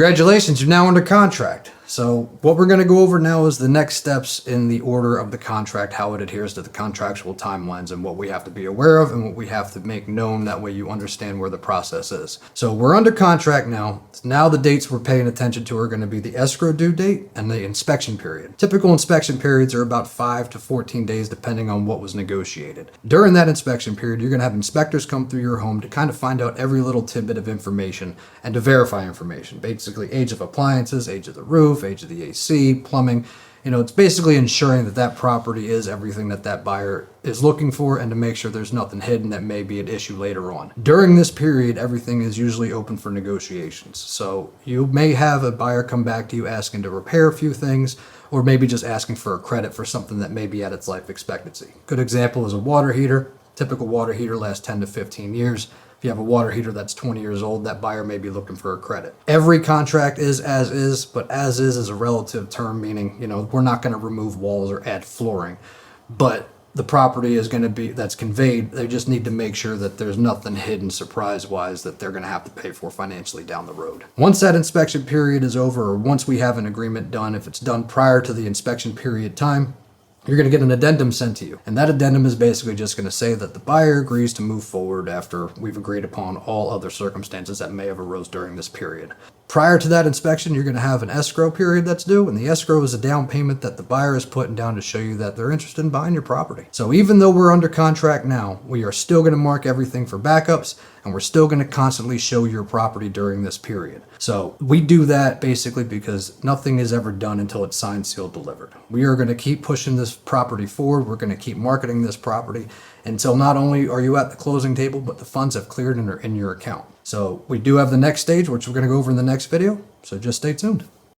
Congratulations, you're now under contract. So what we're going to go over now is the next steps in the order of the contract, how it adheres to the contractual timelines and what we have to be aware of and what we have to make known. That way you understand where the process is. So we're under contract now. Now the dates we're paying attention to are going to be the escrow due date and the inspection period. Typical inspection periods are about 5 to 14 days depending on what was negotiated. During that inspection period, you're going to have inspectors come through your home to kind of find out every little tidbit of information and to verify information. Basically age of appliances, age of the roof, age of the AC, plumbing. It's basically ensuring that that property is everything that that buyer is looking for and to make sure there's nothing hidden that may be an issue later on. During this period, everything is usually open for negotiations. So you may have a buyer come back to you asking to repair a few things, or maybe just asking for a credit for something that may be at its life expectancy. Good example is a water heater. Typical water heater lasts 10 to 15 years. If you have a water heater that's 20 years old, that buyer may be looking for a credit. Every contract is as is, but as is a relative term, meaning, we're not going to remove walls or add flooring, but the property is going to be, that's conveyed, they just need to make sure that there's nothing hidden surprise-wise that they're going to have to pay for financially down the road. Once that inspection period is over, or once we have an agreement done, if it's done prior to the inspection period time, you're going to get an addendum sent to you. And that addendum is basically just going to say that the buyer agrees to move forward after we've agreed upon all other circumstances that may have arose during this period. Prior to that inspection, you're going to have an escrow period that's due, and the escrow is a down payment that the buyer is putting down to show you that they're interested in buying your property. So even though we're under contract now, we are still going to mark everything for backups, and we're still going to constantly show your property during this period. So we do that basically because nothing is ever done until it's signed, sealed, delivered. We are going to keep pushing this property forward. We're going to keep marketing this property until not only are you at the closing table, but the funds have cleared and are in your account. So we do have the next stage, which we're going to go over in the next video. So just stay tuned.